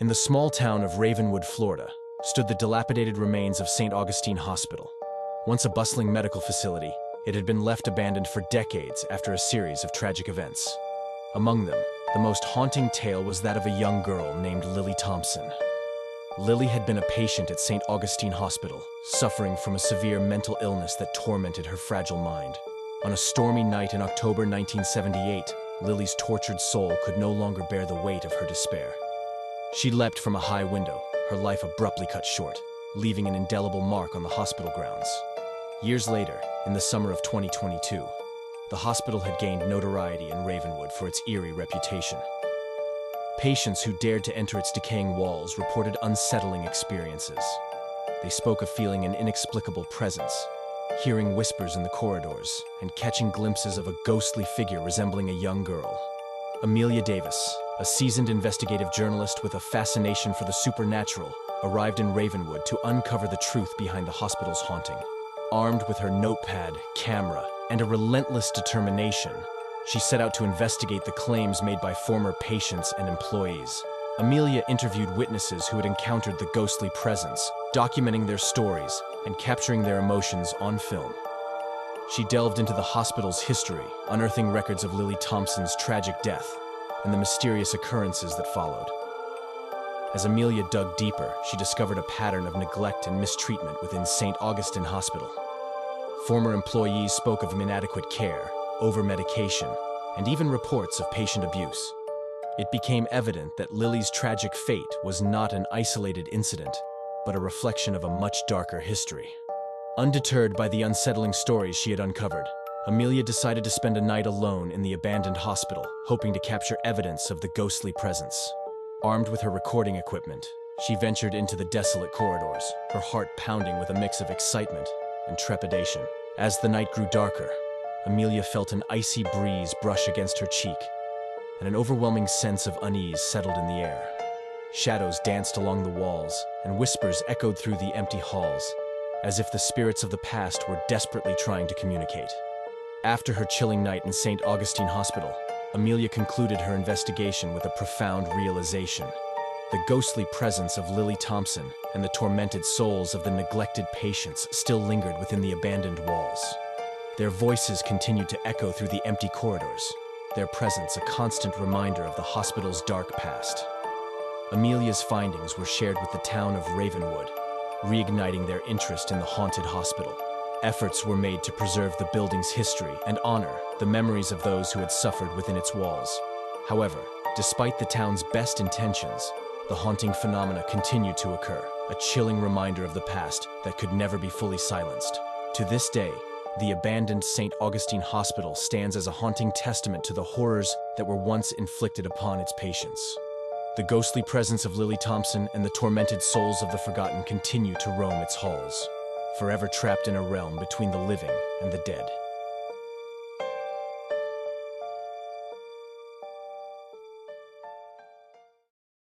In the small town of Ravenwood, Florida, stood the dilapidated remains of St. Augustine Hospital. Once a bustling medical facility, it had been left abandoned for decades after a series of tragic events. Among them, the most haunting tale was that of a young girl named Lily Thompson. Lily had been a patient at St. Augustine Hospital, suffering from a severe mental illness that tormented her fragile mind. On a stormy night in October 1978, Lily's tortured soul could no longer bear the weight of her despair. She leapt from a high window, her life abruptly cut short, leaving an indelible mark on the hospital grounds. Years later, in the summer of 2022, the hospital had gained notoriety in Ravenwood for its eerie reputation. Patients who dared to enter its decaying walls reported unsettling experiences. They spoke of feeling an inexplicable presence, hearing whispers in the corridors, and catching glimpses of a ghostly figure resembling a young girl. Amelia Davis, a seasoned investigative journalist with a fascination for the supernatural, arrived in Ravenwood to uncover the truth behind the hospital's haunting. Armed with her notepad, camera, and a relentless determination, she set out to investigate the claims made by former patients and employees. Amelia interviewed witnesses who had encountered the ghostly presence, documenting their stories and capturing their emotions on film. She delved into the hospital's history, unearthing records of Lily Thompson's tragic death and the mysterious occurrences that followed. As Amelia dug deeper, she discovered a pattern of neglect and mistreatment within St. Augustine Hospital. Former employees spoke of inadequate care, over-medication, and even reports of patient abuse. It became evident that Lily's tragic fate was not an isolated incident, but a reflection of a much darker history. Undeterred by the unsettling stories she had uncovered, Amelia decided to spend a night alone in the abandoned hospital, hoping to capture evidence of the ghostly presence. Armed with her recording equipment, she ventured into the desolate corridors, her heart pounding with a mix of excitement and trepidation. As the night grew darker, Amelia felt an icy breeze brush against her cheek, and an overwhelming sense of unease settled in the air. Shadows danced along the walls, and whispers echoed through the empty halls, as if the spirits of the past were desperately trying to communicate. After her chilling night in St. Augustine Hospital, Amelia concluded her investigation with a profound realization. The ghostly presence of Lily Thompson and the tormented souls of the neglected patients still lingered within the abandoned walls. Their voices continued to echo through the empty corridors, their presence a constant reminder of the hospital's dark past. Amelia's findings were shared with the town of Ravenwood, reigniting their interest in the haunted hospital. Efforts were made to preserve the building's history and honor the memories of those who had suffered within its walls. However, despite the town's best intentions, the haunting phenomena continued to occur, a chilling reminder of the past that could never be fully silenced. To this day, the abandoned St. Augustine Hospital stands as a haunting testament to the horrors that were once inflicted upon its patients. The ghostly presence of Lily Thompson and the tormented souls of the forgotten continue to roam its halls, forever trapped in a realm between the living and the dead.